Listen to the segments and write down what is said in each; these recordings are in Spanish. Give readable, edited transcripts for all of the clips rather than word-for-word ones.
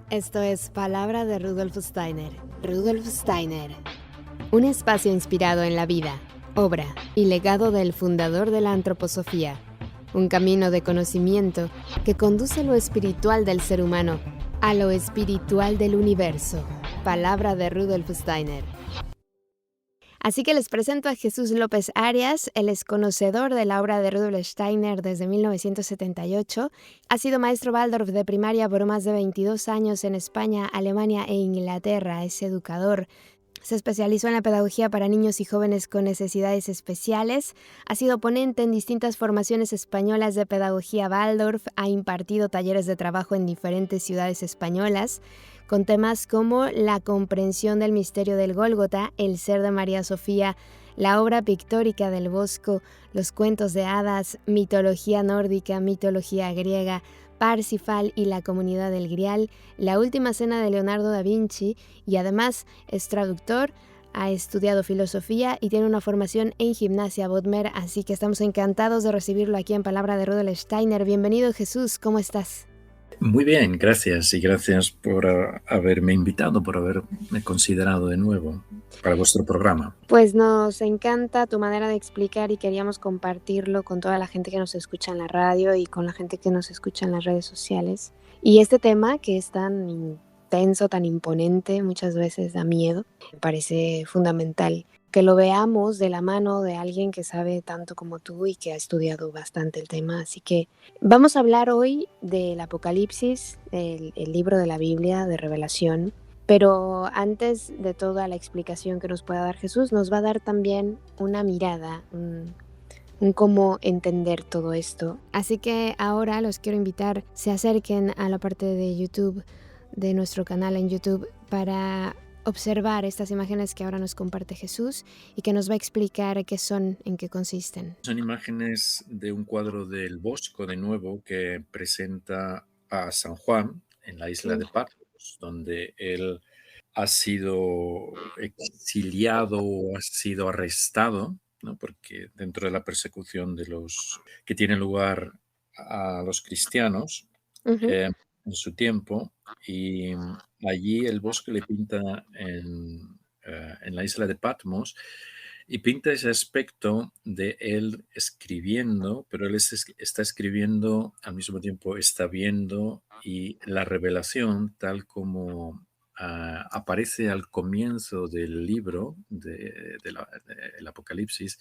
Esto es Palabra de Rudolf Steiner. Rudolf Steiner. Un espacio inspirado en la vida, obra y legado del fundador de la antroposofía. Un camino de conocimiento que conduce lo espiritual del ser humano a lo espiritual del universo. Palabra de Rudolf Steiner. Así que les presento a Jesús López Arias. Él es conocedor de la obra de Rudolf Steiner desde 1978. Ha sido maestro Waldorf de primaria por más de 22 años en España, Alemania e Inglaterra. Es educador. Se especializó en la pedagogía para niños y jóvenes con necesidades especiales. Ha sido ponente en distintas formaciones españolas de pedagogía Waldorf. Ha impartido talleres de trabajo en diferentes ciudades españolas, con temas como la comprensión del misterio del Gólgota, el ser de María Sofía, la obra pictórica del Bosco, los cuentos de hadas, mitología nórdica, mitología griega, Parsifal y la comunidad del Grial, la última cena de Leonardo da Vinci, y además es traductor, ha estudiado filosofía y tiene una formación en gimnasia Bodmer, así que estamos encantados de recibirlo aquí en Palabra de Rudolf Steiner. Bienvenido, Jesús, ¿cómo estás? Muy bien, gracias, y gracias por haberme invitado, por haberme considerado de nuevo para vuestro programa. Pues nos encanta tu manera de explicar y queríamos compartirlo con toda la gente que nos escucha en la radio y con la gente que nos escucha en las redes sociales. Y este tema que es tan intenso, tan imponente, muchas veces da miedo, me parece fundamental que lo veamos de la mano de alguien que sabe tanto como tú y que ha estudiado bastante el tema. Así que vamos a hablar hoy del Apocalipsis, el libro de la Biblia de Revelación. Pero antes de toda la explicación que nos pueda dar Jesús, nos va a dar también una mirada, un cómo entender todo esto. Así que ahora los quiero invitar, se acerquen a la parte de YouTube, de nuestro canal en YouTube, para observar estas imágenes que ahora nos comparte Jesús y que nos va a explicar qué son, en qué consisten. Son imágenes de un cuadro del Bosco, de nuevo, que presenta a San Juan en la isla de Patmos, donde él ha sido exiliado o ha sido arrestado, ¿no? Porque dentro de la persecución de los que tiene lugar a los cristianos en su tiempo, y allí el Bosco le pinta en la isla de Patmos, y pinta ese aspecto de él escribiendo, pero él está escribiendo, al mismo tiempo está viendo, y la revelación, tal como aparece al comienzo del libro del Apocalipsis,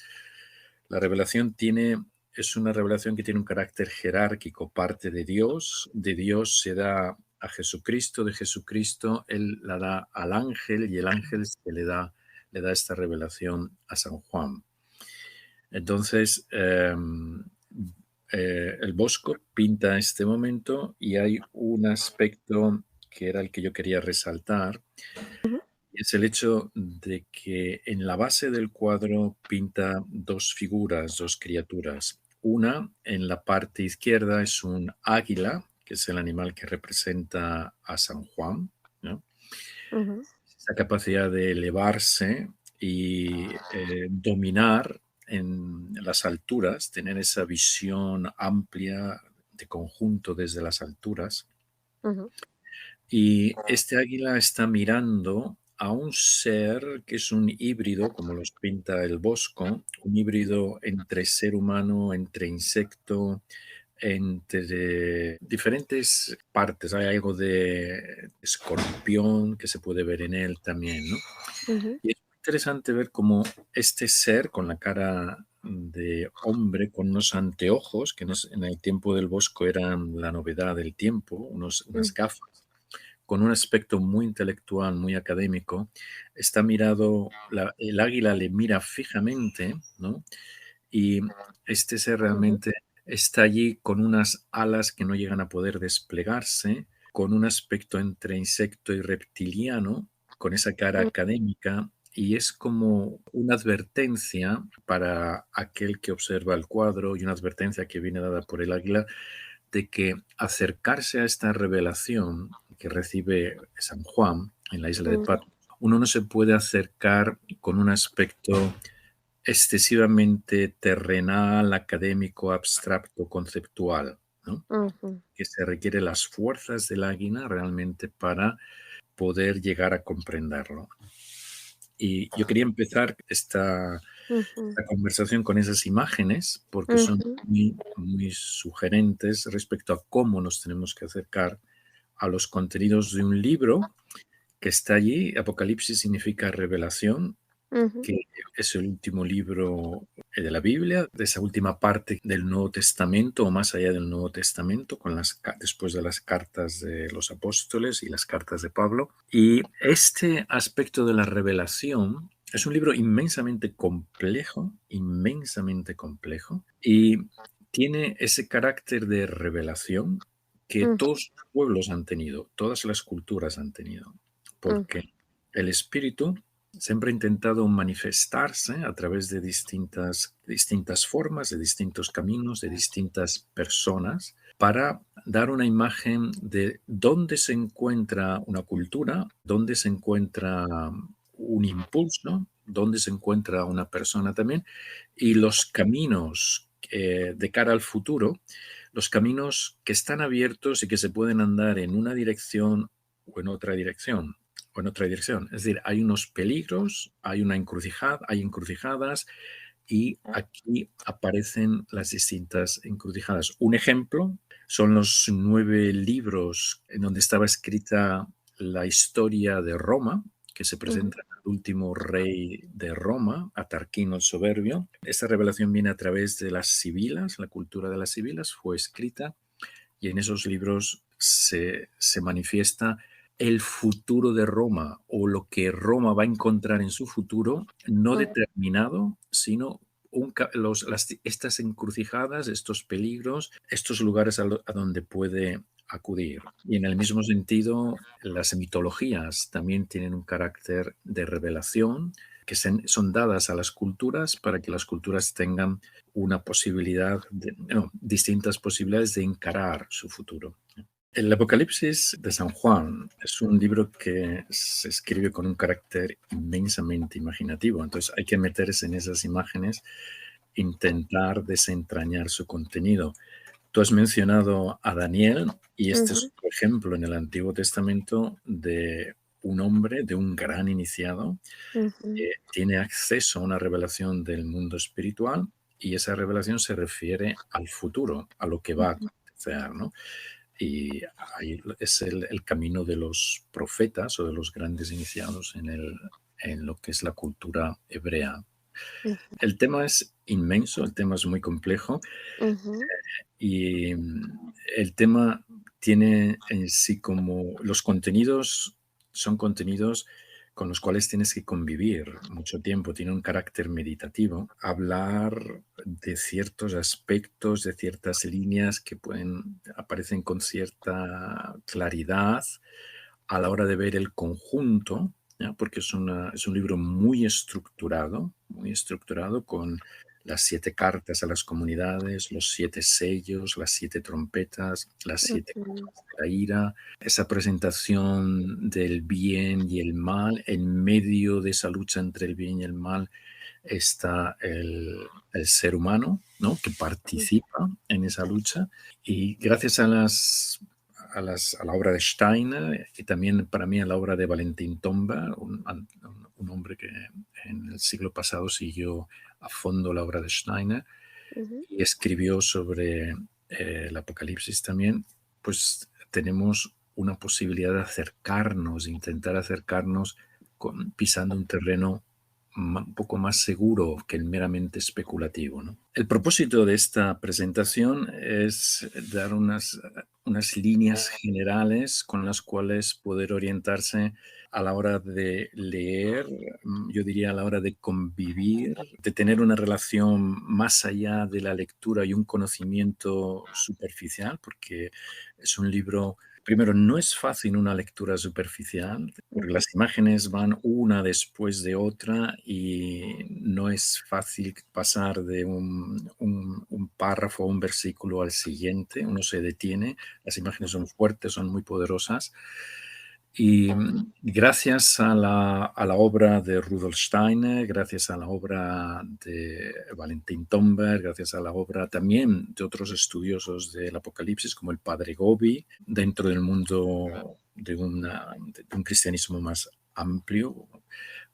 la revelación es una revelación que tiene un carácter jerárquico, parte de Dios se da a Jesucristo, de Jesucristo él la da al ángel, y el ángel le da esta revelación a San Juan. Entonces, el Bosco pinta este momento, y hay un aspecto que era el que yo quería resaltar, y es el hecho de que en la base del cuadro pinta dos figuras, dos criaturas. Una, en la parte izquierda, es un águila, que es el animal que representa a San Juan, ¿no? Esa capacidad de elevarse y dominar en las alturas, tener esa visión amplia de conjunto desde las alturas. Y este águila está mirando a un ser que es un híbrido, como los pinta el Bosco, un híbrido entre ser humano, entre insecto, entre diferentes partes. Hay algo de escorpión que se puede ver en él también, ¿no? Y es muy interesante ver cómo este ser con la cara de hombre, con unos anteojos, que en el tiempo del Bosco eran la novedad del tiempo, unas gafas, con un aspecto muy intelectual, muy académico, está mirado, el águila le mira fijamente, ¿no? Y este ser realmente está allí con unas alas que no llegan a poder desplegarse, con un aspecto entre insecto y reptiliano, con esa cara académica, y es como una advertencia para aquel que observa el cuadro, y una advertencia que viene dada por el águila, de que acercarse a esta revelación que recibe San Juan en la isla de Patmos, uno no se puede acercar con un aspecto excesivamente terrenal, académico, abstracto, conceptual, ¿no? Ujú. Que se requiere las fuerzas del águila realmente para poder llegar a comprenderlo. Y yo quería empezar Ujú. esta conversación con esas imágenes porque son Ujú. muy, muy sugerentes respecto a cómo nos tenemos que acercar a los contenidos de un libro que está allí. Apocalipsis significa revelación, Ujú. que es el último libro de la Biblia, de esa última parte del Nuevo Testamento o más allá del Nuevo Testamento, después de las cartas de los apóstoles y las cartas de Pablo. Y este aspecto de la revelación es un libro inmensamente complejo, y tiene ese carácter de revelación que Ujú. todos los pueblos han tenido, todas las culturas han tenido, Ujú. porque el espíritu siempre ha intentado manifestarse a través de distintas formas, de distintos caminos, de distintas personas, para dar una imagen de dónde se encuentra una cultura, dónde se encuentra un impulso, dónde se encuentra una persona también, y los caminos de cara al futuro, los caminos que están abiertos y que se pueden andar en una dirección o en otra dirección o en otra dirección. Es decir, hay unos peligros, hay encrucijadas, y aquí aparecen las distintas encrucijadas. Un ejemplo son los 9 libros en donde estaba escrita la historia de Roma, que se Ujú. presenta al último rey de Roma, a Tarquino el Soberbio. Esta revelación viene a través de las sibilas, la cultura de las sibilas fue escrita, y en esos libros se manifiesta el futuro de Roma, o lo que Roma va a encontrar en su futuro, no Ujú. determinado, sino estas encrucijadas, estos peligros, estos lugares a donde puede acudir. Y en el mismo sentido, las mitologías también tienen un carácter de revelación, que son dadas a las culturas para que las culturas tengan una posibilidad, distintas posibilidades de encarar su futuro. El Apocalipsis de San Juan es un libro que se escribe con un carácter inmensamente imaginativo, entonces hay que meterse en esas imágenes, intentar desentrañar su contenido. Tú has mencionado a Daniel, y este es Ujú. otro ejemplo en el Antiguo Testamento de un hombre, de un gran iniciado, Ujú. tiene acceso a una revelación del mundo espiritual, y esa revelación se refiere al futuro, a lo que va a Ujú. acontecer, ¿no? Y ahí es el camino de los profetas o de los grandes iniciados en lo que es la cultura hebrea. Ujú. El tema es inmenso, el tema es muy complejo, Ujú. y el tema tiene en sí como los contenidos, son contenidos con los cuales tienes que convivir mucho tiempo, tiene un carácter meditativo, hablar de ciertos aspectos, de ciertas líneas que aparecen con cierta claridad a la hora de ver el conjunto, ¿ya? Porque es un libro muy estructurado, con las 7 cartas a las comunidades, los 7 sellos, las 7 trompetas, las 7 Ujú. copas de la ira, esa presentación del bien y el mal. En medio de esa lucha entre el bien y el mal está el ser humano, ¿no? Que participa en esa lucha, y gracias a la obra de Steiner, y también para mí a la obra de Valentin Tomba, un hombre que en el siglo pasado siguió a fondo la obra de Steiner Ujú. y escribió sobre el Apocalipsis también, pues tenemos una posibilidad de acercarnos, de intentar acercarnos pisando un terreno un poco más seguro que el meramente especulativo, ¿no? El propósito de esta presentación es dar unas líneas generales con las cuales poder orientarse a la hora de leer, yo diría a la hora de convivir, de tener una relación más allá de la lectura y un conocimiento superficial, porque es un libro, primero, no es fácil una lectura superficial, porque Ujú. las imágenes van una después de otra y no es fácil pasar de un párrafo o un versículo al siguiente, uno se detiene, las imágenes son fuertes, son muy poderosas, Y gracias a la obra de Rudolf Steiner, gracias a la obra de Valentin Tomberg, gracias a la obra también de otros estudiosos del Apocalipsis, como el padre Gobi, dentro del mundo de un cristianismo más amplio,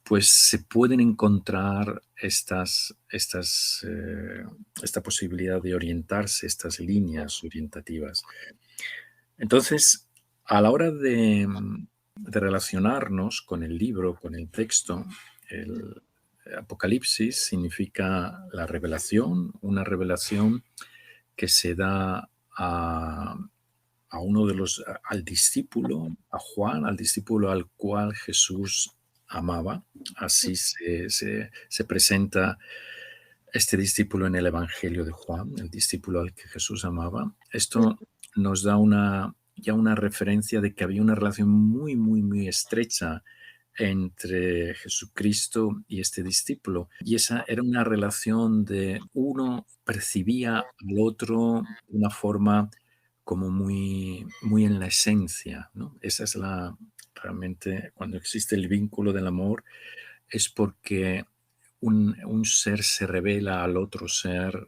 pues se pueden encontrar esta posibilidad de orientarse, estas líneas orientativas. Entonces, a la hora de relacionarnos con el libro, con el texto, el Apocalipsis significa la revelación, una revelación que se da al discípulo, a Juan, al discípulo al cual Jesús amaba. Así se presenta este discípulo en el Evangelio de Juan, el discípulo al que Jesús amaba. Esto nos da ya una referencia de que había una relación muy, muy, muy estrecha entre Jesucristo y este discípulo. Y esa era una relación de uno percibía al otro de una forma como muy, muy en la esencia, ¿no? Esa es realmente, cuando existe el vínculo del amor, es porque un ser se revela al otro ser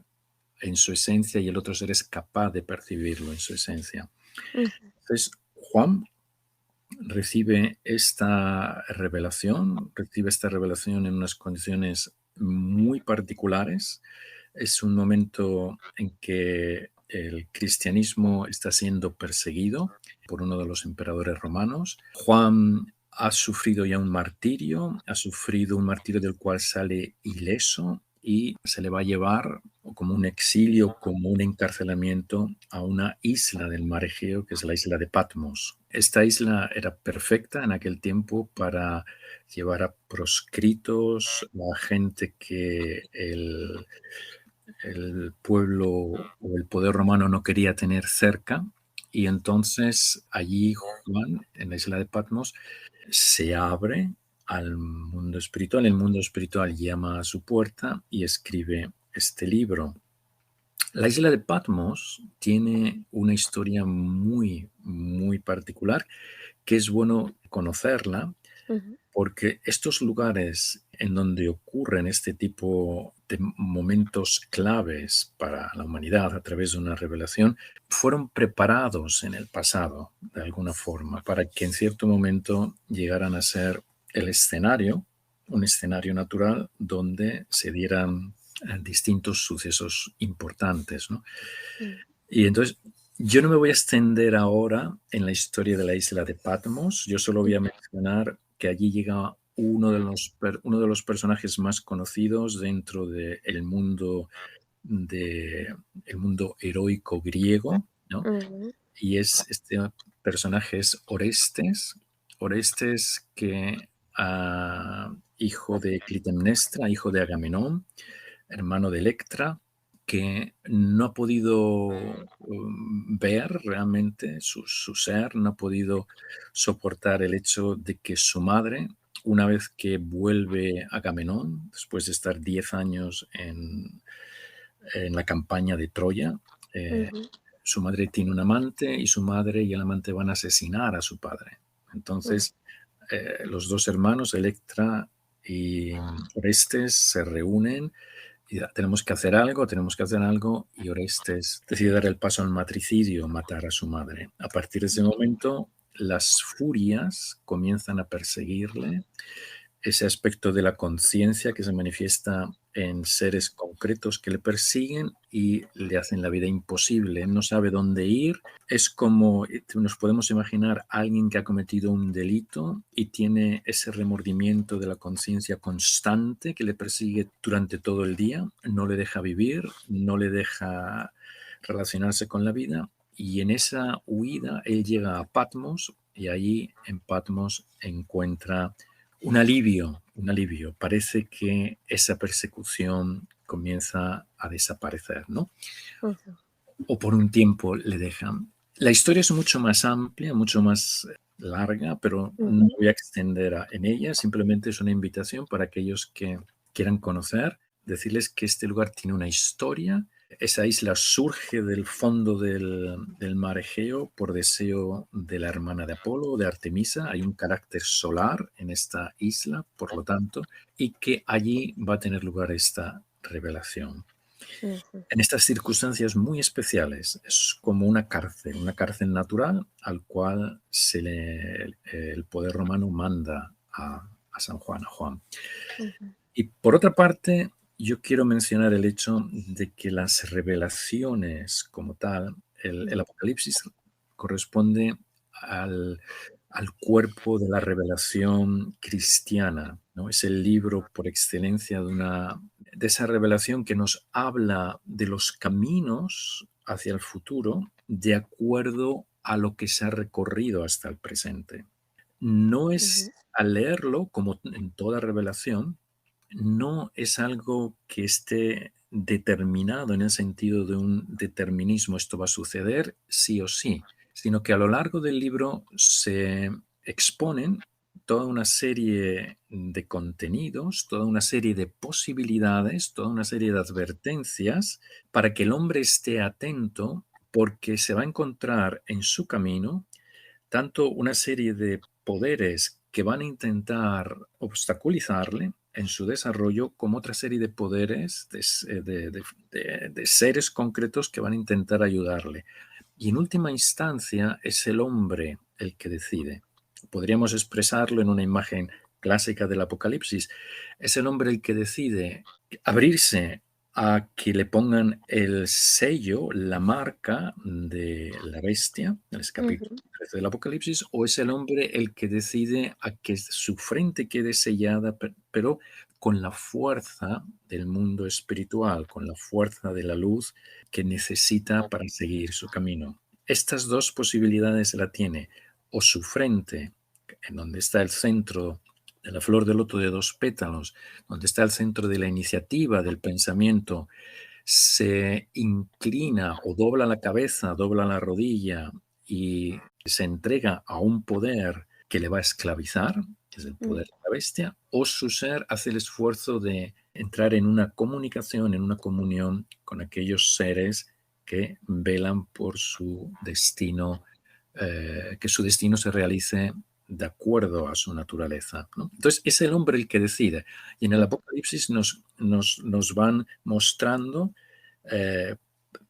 en su esencia y el otro ser es capaz de percibirlo en su esencia. Entonces, Juan recibe esta revelación en unas condiciones muy particulares. Es un momento en que el cristianismo está siendo perseguido por uno de los emperadores romanos. Juan ha sufrido ya un martirio, ha sufrido un martirio del cual sale ileso y se le va a llevar como un exilio, como un encarcelamiento a una isla del mar Egeo, que es la isla de Patmos. Esta isla era perfecta en aquel tiempo para llevar a proscritos, a gente que el pueblo o el poder romano no quería tener cerca. Y entonces allí Juan, en la isla de Patmos, se abre al mundo espiritual. El mundo espiritual llama a su puerta y escribe este libro. La isla de Patmos tiene una historia muy, muy particular que es bueno conocerla porque estos lugares en donde ocurren este tipo de momentos claves para la humanidad a través de una revelación fueron preparados en el pasado de alguna forma para que en cierto momento llegaran a ser el escenario, un escenario natural donde se dieran distintos sucesos importantes, ¿no? Y entonces yo no me voy a extender ahora en la historia de la isla de Patmos, yo solo voy a mencionar que allí llega uno de los personajes más conocidos dentro del el mundo heroico griego, ¿no? Y este personaje es Orestes. Orestes que hijo de Clitemnestra, hijo de Agamenón, hermano de Electra, que no ha podido ver realmente su ser, no ha podido soportar el hecho de que su madre, una vez que vuelve a Agamenón, después de estar 10 años en la campaña de Troya, su madre tiene un amante y su madre y el amante van a asesinar a su padre. Entonces, los dos hermanos, Electra y Orestes, se reúnen y tenemos que hacer algo, y Orestes decide dar el paso al matricidio, matar a su madre. A partir de ese momento, las furias comienzan a perseguirle, ese aspecto de la conciencia que se manifiesta en seres concretos que le persiguen y le hacen la vida imposible. No sabe dónde ir. Es como nos podemos imaginar a alguien que ha cometido un delito y tiene ese remordimiento de la conciencia constante que le persigue durante todo el día, no le deja vivir, no le deja relacionarse con la vida. Y en esa huida él llega a Patmos y allí en Patmos encuentra un alivio. Parece que esa persecución comienza a desaparecer, ¿no? O por un tiempo le dejan. La historia es mucho más amplia, mucho más larga, pero no voy a extender en ella. Simplemente es una invitación para aquellos que quieran conocer, decirles que este lugar tiene una historia Esa isla surge del fondo del mar Egeo por deseo de la hermana de Apolo, de Artemisa. Hay un carácter solar en esta isla, por lo tanto, y que allí va a tener lugar esta revelación. Ujú, En estas circunstancias muy especiales, es como una cárcel natural al cual el poder romano manda a San Juan, a Juan. ujú, Y por otra parte, yo quiero mencionar el hecho de que las revelaciones como tal, el Apocalipsis corresponde al, al cuerpo de la revelación cristiana, ¿no? Es el libro por excelencia de esa revelación que nos habla de los caminos hacia el futuro de acuerdo a lo que se ha recorrido hasta el presente. No ujú, es al leerlo, como en toda revelación, no es algo que esté determinado en el sentido de un determinismo, esto va a suceder sí o sí, sino que a lo largo del libro se exponen toda una serie de contenidos, toda una serie de posibilidades, toda una serie de advertencias para que el hombre esté atento porque se va a encontrar en su camino tanto una serie de poderes que van a intentar obstaculizarle en su desarrollo, como otra serie de poderes de seres concretos que van a intentar ayudarle. Y en última instancia es el hombre el que decide. Podríamos expresarlo en una imagen clásica del Apocalipsis. Es el hombre el que decide abrirse a que le pongan el sello, la marca de la bestia, en el capítulo ujú, 13 del Apocalipsis, o es el hombre el que decide a que su frente quede sellada, pero con la fuerza del mundo espiritual, con la fuerza de la luz que necesita para seguir su camino. Estas dos posibilidades la tiene, o su frente, en donde está el centro de la flor de loto de dos pétalos, donde está el centro de la iniciativa, del pensamiento, se inclina o dobla la cabeza, dobla la rodilla y se entrega a un poder que le va a esclavizar, que es el poder de la bestia, o su ser hace el esfuerzo de entrar en una comunicación, en una comunión con aquellos seres que velan por su destino, que su destino se realice de acuerdo a su naturaleza, ¿no? Entonces es el hombre el que decide. Y en el ujú, Apocalipsis nos van mostrando eh,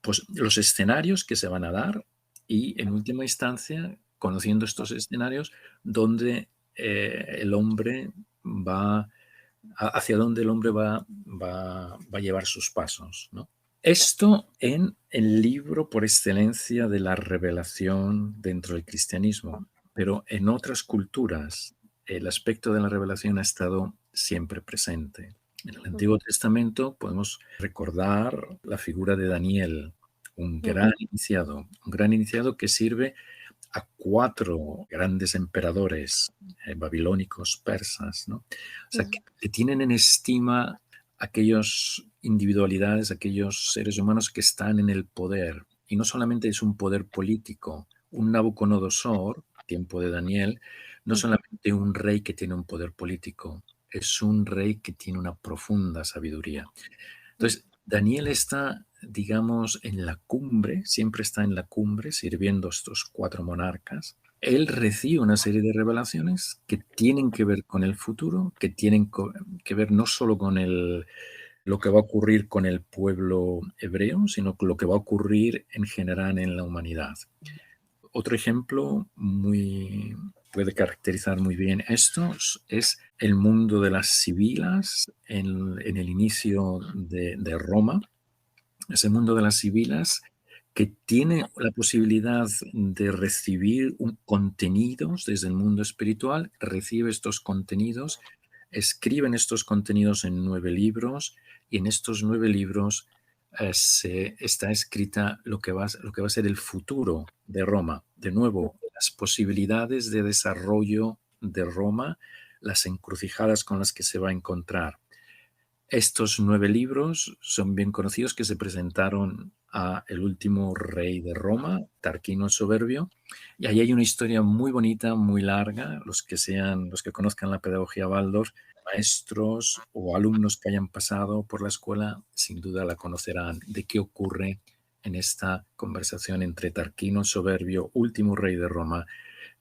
pues, los escenarios que se van a dar y en última instancia, conociendo estos escenarios, donde el hombre va, hacia donde el hombre va a llevar sus pasos, ¿no? Esto en el libro por excelencia de la revelación dentro del cristianismo, pero en otras culturas el aspecto de la revelación ha estado siempre presente. En el Antiguo Testamento podemos recordar la figura de Daniel, ujú, un gran iniciado que sirve a cuatro grandes emperadores babilónicos, persas, ¿no? O sea, ujú, que tienen en estima aquellas individualidades, aquellos seres humanos que están en el poder. Y no solamente es un poder político, un Nabucodonosor, tiempo de Daniel, no ujú, solamente un rey que tiene un poder político, es un rey que tiene una profunda sabiduría. ujú, Entonces, Daniel está, digamos, en la cumbre, siempre está en la cumbre sirviendo a estos cuatro monarcas. Él recibe una serie de revelaciones que tienen que ver con el futuro, que tienen que ver no solo con lo que va a ocurrir con el pueblo hebreo, sino con lo que va a ocurrir en general en la humanidad. Otro ejemplo puede caracterizar muy bien esto es el mundo de las sibilas en el inicio de Roma. Ese mundo de las sibilas que tiene la posibilidad de recibir contenidos desde el mundo espiritual, recibe estos contenidos, escriben estos contenidos en 9 libros y en estos 9 libros está escrita lo que va a ser el futuro de Roma. De nuevo, las posibilidades de desarrollo de Roma, las encrucijadas con las que se va a encontrar. Estos 9 libros son bien conocidos que se presentaron a el último rey de Roma, Tarquino el Soberbio, y ahí hay una historia muy bonita, muy larga. Los que conozcan la pedagogía Waldorf maestros o alumnos que hayan pasado por la escuela sin duda la conocerán de qué ocurre en esta conversación entre Tarquino el Soberbio, último rey de Roma,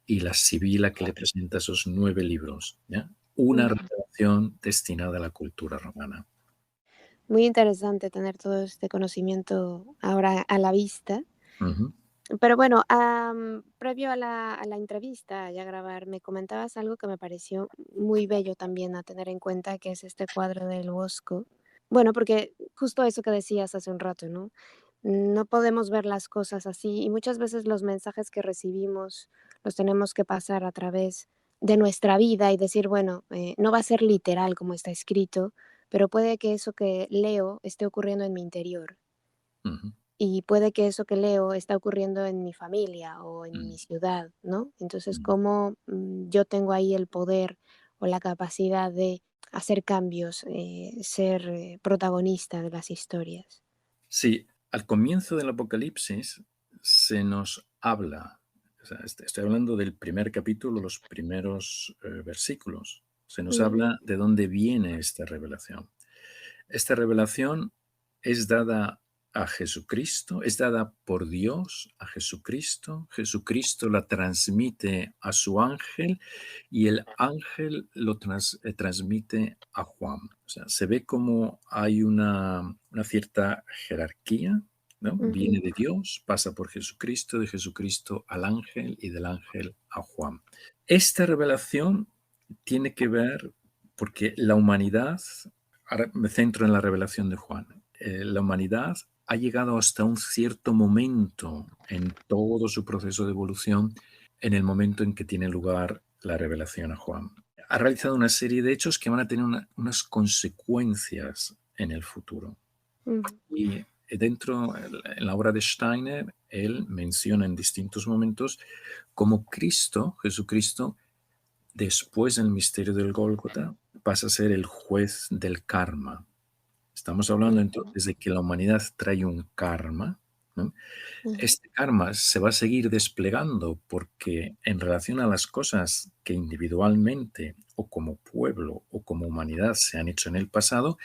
y la Sibila que le presenta esos 9 libros, ¿ya? Una Ujú. revelación destinada a la cultura romana. Muy interesante tener todo este conocimiento ahora a la vista. Ujú, Pero bueno, previo a la entrevista y a grabar, me comentabas algo que me pareció muy bello también a tener en cuenta, que es este cuadro del Bosco. Bueno, porque justo eso que decías hace un rato, ¿no? No podemos ver las cosas así y muchas veces los mensajes que recibimos los tenemos que pasar a través de nuestra vida y decir, bueno, no va a ser literal como está escrito, pero puede que eso que leo esté ocurriendo en mi interior. ujú, Y puede que eso que leo está ocurriendo en mi familia o en mm, mi ciudad, ¿no? Entonces, mm. ¿cómo yo tengo ahí el poder o la capacidad de hacer cambios, ser protagonista de las historias? Sí, al comienzo del Apocalipsis se nos habla, o sea, estoy hablando del primer capítulo, los primeros versículos, se nos Ujú, habla de dónde viene esta revelación. Esta revelación es dada a Jesucristo, es dada por Dios a Jesucristo. Jesucristo la transmite a su ángel y el ángel lo transmite a Juan. O sea, se ve como hay una cierta jerarquía, ¿no? ujú, Viene de Dios, pasa por Jesucristo, de Jesucristo al ángel y del ángel a Juan. Esta revelación tiene que ver porque la humanidad, ahora me centro en la revelación de Juan, la humanidad ha llegado hasta un cierto momento en todo su proceso de evolución, en el momento en que tiene lugar la revelación a Juan. Ha realizado una serie de hechos que van a tener unas consecuencias en el futuro. ujú, Y dentro, en la obra de Steiner, él menciona en distintos momentos cómo Cristo, Jesucristo, después del misterio del Gólgota, pasa a ser el juez del karma. Estamos hablando ujú, entonces de que la humanidad trae un karma, ¿no? ujú, Este karma se va a seguir desplegando porque en relación a las cosas que individualmente o como pueblo o como humanidad se han hecho en el pasado,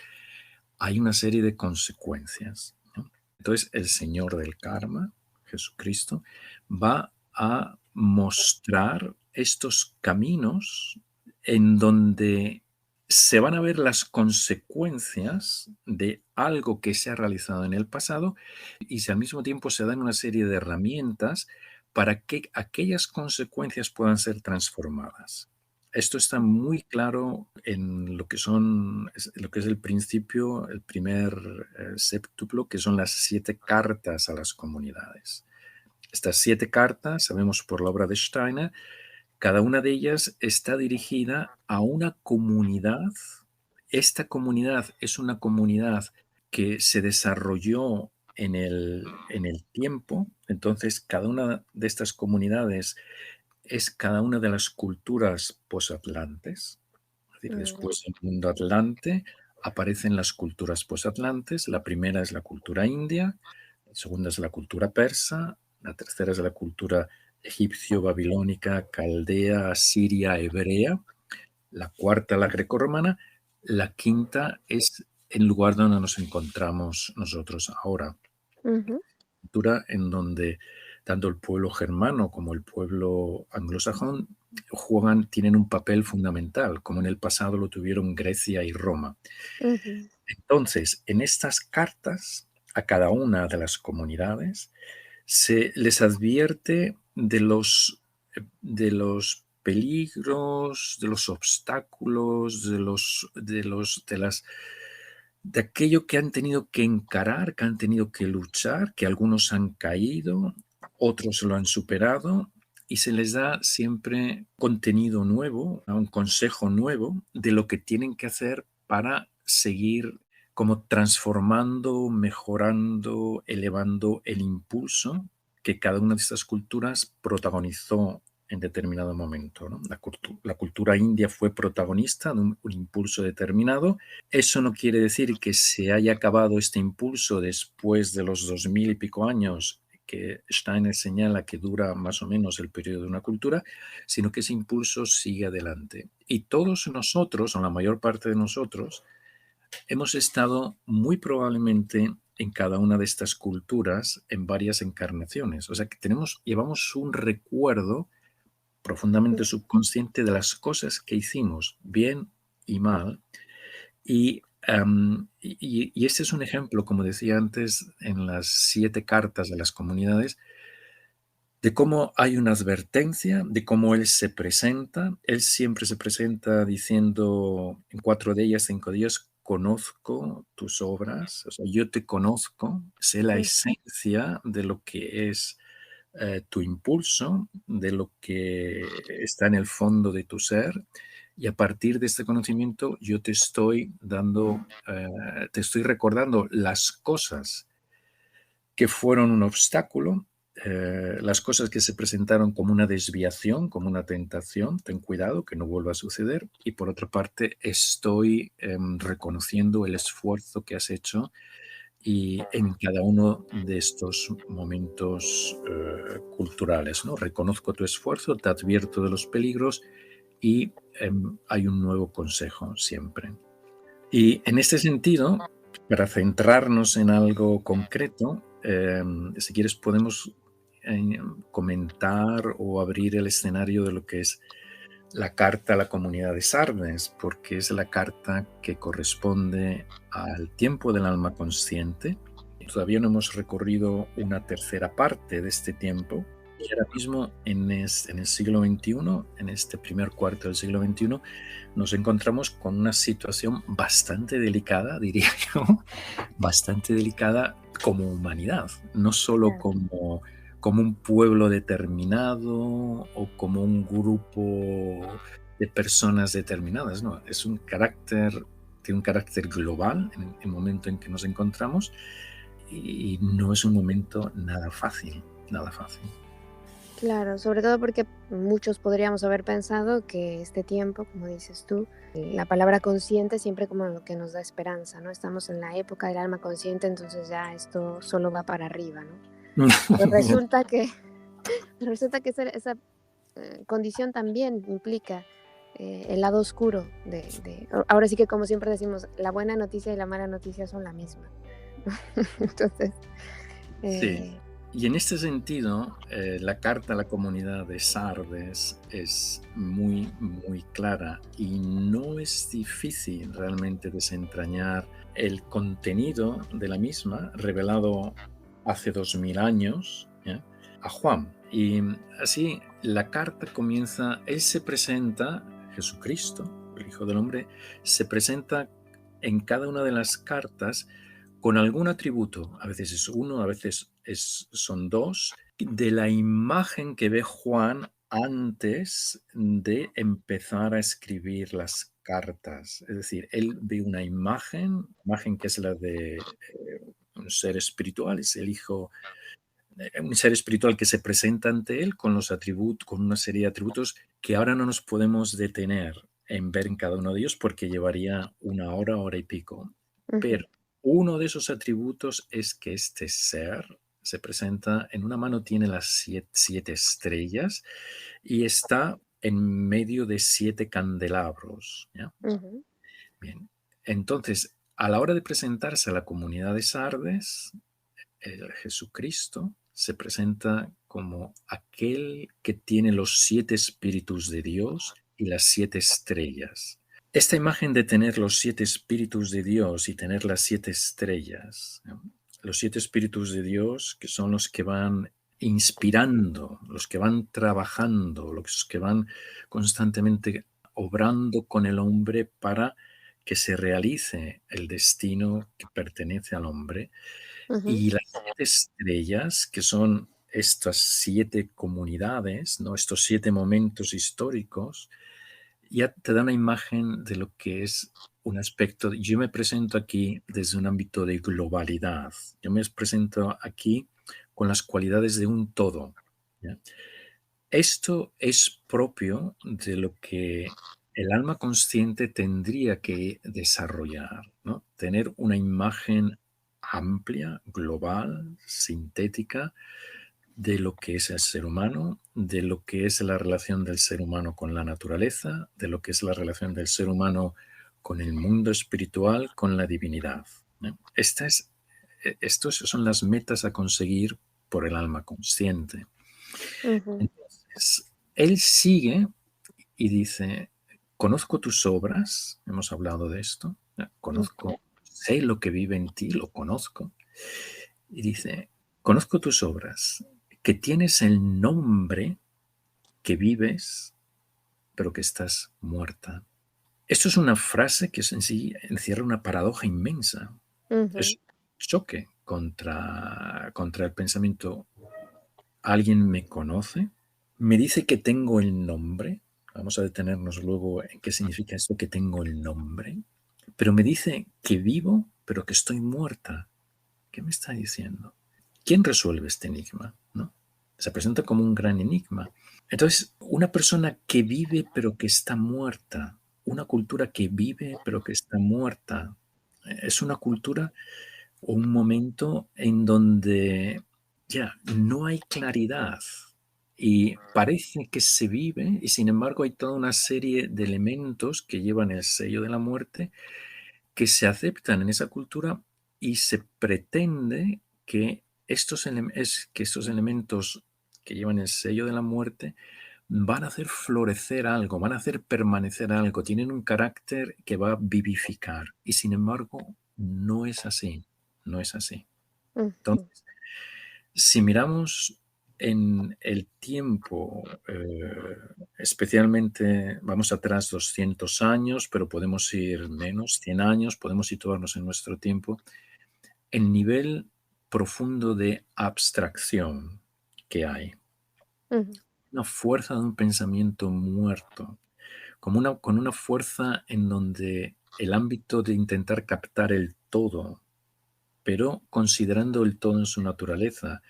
hay una serie de consecuencias, ¿no? Entonces el Señor del karma, Jesucristo, va a mostrar estos caminos en donde se van a ver las consecuencias de algo que se ha realizado en el pasado y si al mismo tiempo se dan una serie de herramientas para que aquellas consecuencias puedan ser transformadas. Esto está muy claro en lo que es el principio, el primer séptuplo, que son las 7 cartas a las comunidades. Estas 7 cartas, sabemos por la obra de Steiner, cada una de ellas está dirigida a una comunidad. Esta comunidad es una comunidad que se desarrolló en el tiempo, entonces cada una de estas comunidades es cada una de las culturas posatlantes, es decir, ujú, después del mundo atlante aparecen las culturas posatlantes. La primera es la cultura india, la segunda es la cultura persa, la tercera es la cultura egipcio-babilónica, caldea, asiria, hebrea, la cuarta la grecorromana, la quinta es el lugar donde nos encontramos nosotros ahora, ujú, cultura en donde tanto el pueblo germano como el pueblo anglosajón tienen un papel fundamental, como en el pasado lo tuvieron Grecia y Roma. ujú, Entonces, en estas cartas a cada una de las comunidades se les advierte de los peligros, de los obstáculos, de aquello que han tenido que encarar, que han tenido que luchar, que algunos han caído, otros lo han superado, y se les da siempre contenido nuevo, un consejo nuevo de lo que tienen que hacer para seguir como transformando, mejorando, elevando el impulso que cada una de estas culturas protagonizó en determinado momento, ¿no? La cultura india fue protagonista de un impulso determinado. Eso no quiere decir que se haya acabado este impulso después de los 2000 y pico años que Steiner señala que dura más o menos el periodo de una cultura, sino que ese impulso sigue adelante. Y todos nosotros, o la mayor parte de nosotros, hemos estado muy probablemente en cada una de estas culturas en varias encarnaciones. O sea que llevamos un recuerdo profundamente subconsciente de las cosas que hicimos, bien y mal. Y este es un ejemplo, como decía antes, en las 7 cartas de las comunidades, de cómo hay una advertencia, de cómo él se presenta. Él siempre se presenta diciendo en 4 de ellas, 5 de ellas, conozco tus obras, o sea, yo te conozco, sé la esencia de lo que es tu impulso, de lo que está en el fondo de tu ser, y a partir de este conocimiento yo te estoy te estoy recordando las cosas que fueron un obstáculo, las cosas que se presentaron como una desviación, como una tentación, ten cuidado que no vuelva a suceder. Y por otra parte, estoy reconociendo el esfuerzo que has hecho y en cada uno de estos momentos culturales, ¿no? Reconozco tu esfuerzo, te advierto de los peligros y hay un nuevo consejo siempre. Y en este sentido, para centrarnos en algo concreto, si quieres podemos comentar o abrir el escenario de lo que es la carta a la comunidad de Sardes, porque es la carta que corresponde al tiempo del alma consciente. Todavía no hemos recorrido una tercera parte de este tiempo. Y ahora mismo en el siglo XXI, en este primer cuarto del siglo XXI, nos encontramos con una situación bastante delicada, diría yo, bastante delicada como humanidad, no solo como un pueblo determinado o como un grupo de personas determinadas, no, tiene un carácter global en el momento en que nos encontramos y no es un momento nada fácil, nada fácil. Claro, sobre todo porque muchos podríamos haber pensado que este tiempo, como dices tú, la palabra consciente siempre como lo que nos da esperanza, ¿no? Estamos en la época del alma consciente, entonces ya esto solo va para arriba, ¿no? Pero resulta que esa condición también implica el lado oscuro ahora sí que como siempre decimos, la buena noticia y la mala noticia son la misma. Entonces, Sí. eh, Y en este sentido, la carta a la comunidad de Sardes es muy, muy clara y no es difícil realmente desentrañar el contenido de la misma revelado hace 2000 años, ¿ya? A Juan. Y así la carta comienza, él se presenta, Jesucristo, el Hijo del Hombre, se presenta en cada una de las cartas con algún atributo, a veces es uno, a veces son dos, de la imagen que ve Juan antes de empezar a escribir las cartas. Es decir, él ve una imagen que es la de un ser espiritual, es el Hijo, un ser espiritual que se presenta ante él con los atributos, con una serie de atributos que ahora no nos podemos detener en ver en cada uno de ellos porque llevaría una hora, hora y pico. ujú, Pero uno de esos atributos es que este ser se presenta, en una mano tiene las 7 estrellas y está en medio de 7 candelabros, ¿ya? ujú, Bien, entonces, a la hora de presentarse a la comunidad de Sardes, Jesucristo se presenta como aquel que tiene los 7 espíritus de Dios y las 7 estrellas. Esta imagen de tener los 7 espíritus de Dios y tener las 7 estrellas, ¿no? Los 7 espíritus de Dios que son los que van inspirando, los que van trabajando, los que van constantemente obrando con el hombre para que se realice el destino que pertenece al hombre. ujú, Y las 7 estrellas, que son estas 7 comunidades, ¿no? Estos 7 momentos históricos, ya te da una imagen de lo que es un aspecto. Yo me presento aquí desde un ámbito de globalidad. Yo me presento aquí con las cualidades de un todo, ¿ya? Esto es propio de lo que el alma consciente tendría que desarrollar, ¿no? Tener una imagen amplia, global, sintética, de lo que es el ser humano, de lo que es la relación del ser humano con la naturaleza, de lo que es la relación del ser humano con el mundo espiritual, con la divinidad, ¿no? Estos son las metas a conseguir por el alma consciente. Ujú. Entonces, él sigue y dice, conozco tus obras, hemos hablado de esto, Ok. sé lo que vive en ti, lo conozco, y dice, conozco tus obras, que tienes el nombre, que vives, pero que estás muerta. Esto es una frase que en sí encierra una paradoja inmensa. Es Ujú. un choque contra el pensamiento. ¿Alguien me conoce? ¿Me dice que tengo el nombre? Vamos a detenernos luego en qué significa esto que tengo el nombre. Pero me dice que vivo, pero que estoy muerta. ¿Qué me está diciendo? ¿Quién resuelve este enigma? ¿No? Se presenta como un gran enigma. Entonces, una persona que vive pero que está muerta, una cultura que vive pero que está muerta, es una cultura o un momento en donde ya no hay claridad y parece que se vive y sin embargo hay toda una serie de elementos que llevan el sello de la muerte que se aceptan en esa cultura y se pretende que que estos elementos que llevan el sello de la muerte van a hacer florecer algo, van a hacer permanecer algo, tienen un carácter que va a vivificar. Y sin embargo, no es así, no es así. Ujú. Entonces, si miramos en el tiempo, especialmente vamos atrás 200 años, pero podemos ir menos, 100 años, podemos situarnos en nuestro tiempo, el nivel profundo de abstracción que hay, Ujú. una fuerza de un pensamiento muerto, con una fuerza en donde el ámbito de intentar captar el todo, pero considerando el todo en su naturaleza.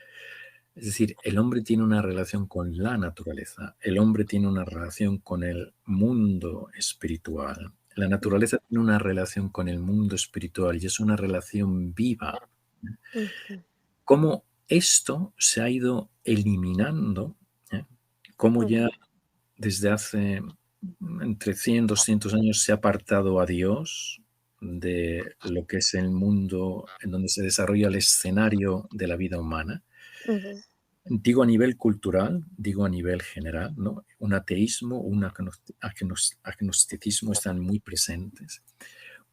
Es decir, el hombre tiene una relación con la naturaleza, el hombre tiene una relación con el mundo espiritual, la naturaleza tiene una relación con el mundo espiritual y es una relación viva. Ujú. Cómo esto se ha ido eliminando, ¿eh? Cómo ya Ujú. desde hace entre 100 200 años se ha apartado a Dios de lo que es el mundo en donde se desarrolla el escenario de la vida humana. Ujú. Digo a nivel cultural, digo a nivel general, ¿no? Un ateísmo, un agnosticismo están muy presentes.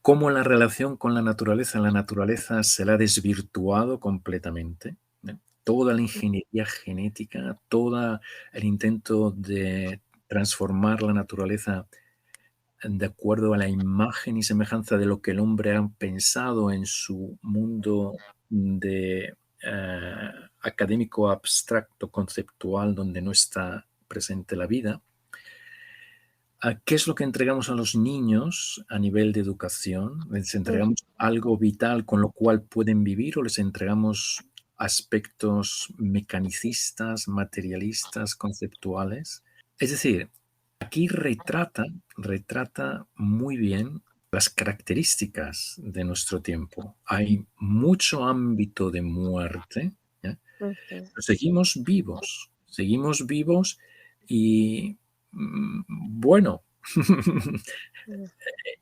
Cómo la naturaleza se la ha desvirtuado completamente, ¿no? Toda la ingeniería genética, todo el intento de transformar la naturaleza de acuerdo a la imagen y semejanza de lo que el hombre ha pensado en su mundo de académico abstracto, conceptual, donde no está presente la vida. ¿Qué es lo que entregamos a los niños a nivel de educación? ¿Les entregamos algo vital con lo cual pueden vivir o les entregamos aspectos mecanicistas, materialistas, conceptuales? Es decir, aquí retrata muy bien las características de nuestro tiempo. Hay mucho ámbito de muerte, ¿ya? Ujú. Pero seguimos vivos y bueno, Ujú.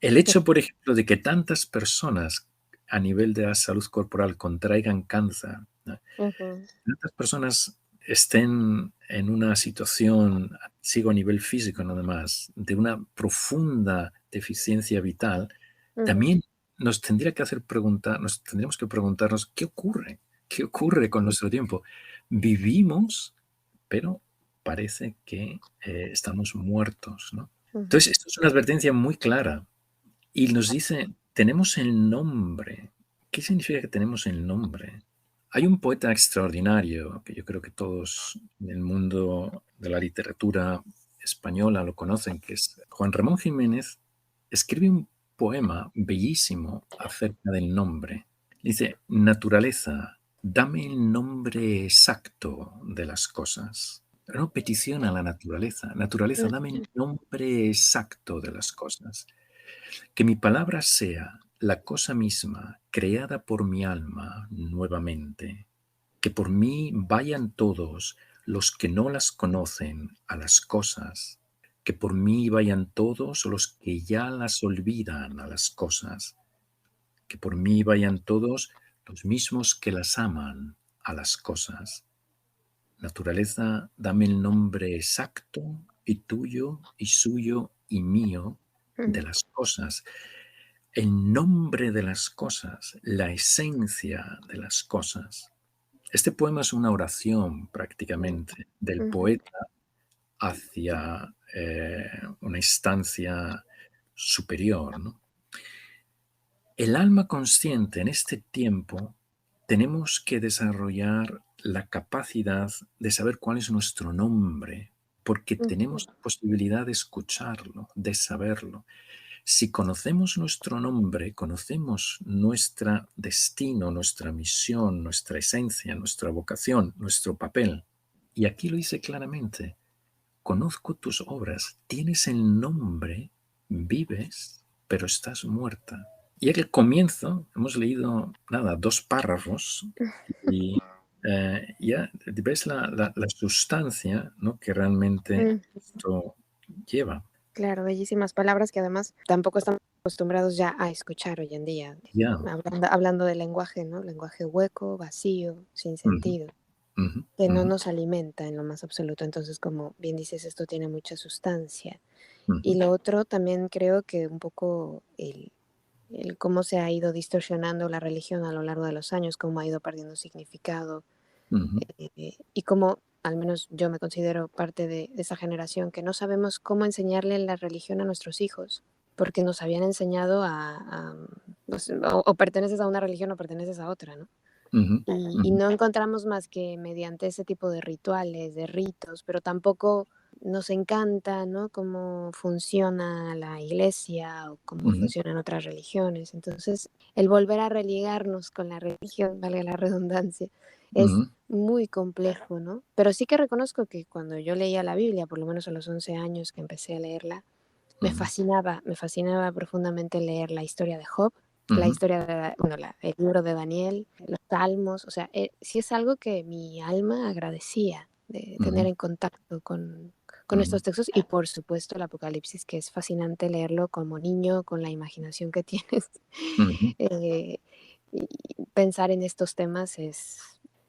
el hecho, por ejemplo, de que tantas personas a nivel de la salud corporal contraigan cáncer, ¿no? Ujú. Tantas personas estén en una situación, sigo a nivel físico nada más, de una profunda deficiencia vital, Ujú. también nos tendríamos que preguntarnos qué ocurre, qué ocurre con nuestro tiempo. Vivimos, pero parece que estamos muertos, ¿no? Ujú. Entonces, esto es una advertencia muy clara y nos dice, tenemos el nombre. ¿Qué significa que tenemos el nombre? Hay un poeta extraordinario que yo creo que todos en el mundo de la literatura española lo conocen, que es Juan Ramón Jiménez. Escribe un poema bellísimo acerca del nombre. Dice, naturaleza, dame el nombre exacto de las cosas. No petición a la naturaleza. Naturaleza, dame el nombre exacto de las cosas. Que mi palabra sea la cosa misma creada por mi alma nuevamente. Que por mí vayan todos los que no las conocen a las cosas, que por mí vayan todos los que ya las olvidan a las cosas, que por mí vayan todos los mismos que las aman a las cosas. Naturaleza, dame el nombre exacto y tuyo y suyo y mío de Ujú, las cosas, el nombre de las cosas, la esencia de las cosas. Este poema es una oración prácticamente del ujú, poeta hacia una instancia superior, ¿no? El alma consciente en este tiempo tenemos que desarrollar la capacidad de saber cuál es nuestro nombre, porque ujú, tenemos la posibilidad de escucharlo, de saberlo. Si conocemos nuestro nombre, conocemos nuestro destino, nuestra misión, nuestra esencia, nuestra vocación, nuestro papel. Y aquí lo dice claramente, conozco tus obras, tienes el nombre, vives, pero estás muerta. Y al comienzo, hemos leído, nada, 2 párrafos y ya ves la sustancia, ¿no?, que realmente ujú. esto lleva. Claro, bellísimas palabras que además tampoco estamos acostumbrados ya a escuchar hoy en día, Ya. hablando del lenguaje, ¿no? Lenguaje hueco, vacío, sin Ujú, sentido, ujú, que no ujú, nos alimenta en lo más absoluto. Entonces, como bien dices, esto tiene mucha sustancia. Y ujú, lo otro también creo que un poco el cómo se ha ido distorsionando la religión a lo largo de los años, cómo ha ido perdiendo significado, ujú, y cómo, al menos yo me considero parte de esa generación, que no sabemos cómo enseñarle la religión a nuestros hijos, porque nos habían enseñado pues, o perteneces a una religión o perteneces a otra, ¿no? ujú, Y ujú, no encontramos más que mediante ese tipo de rituales, de ritos, pero tampoco nos encanta, ¿no? Cómo funciona la iglesia o cómo ujú, funcionan otras religiones. Entonces, el volver a religarnos con la religión, valga la redundancia, es ujú, muy complejo, ¿no? Pero sí que reconozco que cuando yo leía la Biblia, por lo menos a los 11 años que empecé a leerla, ujú, me fascinaba profundamente leer la historia de Job, la ujú, historia de, bueno, el libro de Daniel, los salmos, o sea, sí es algo que mi alma agradecía de tener ujú, en contacto con ujú, estos textos y por supuesto el Apocalipsis, que es fascinante leerlo como niño, con la imaginación que tienes. ujú, eh, y pensar en estos temas es...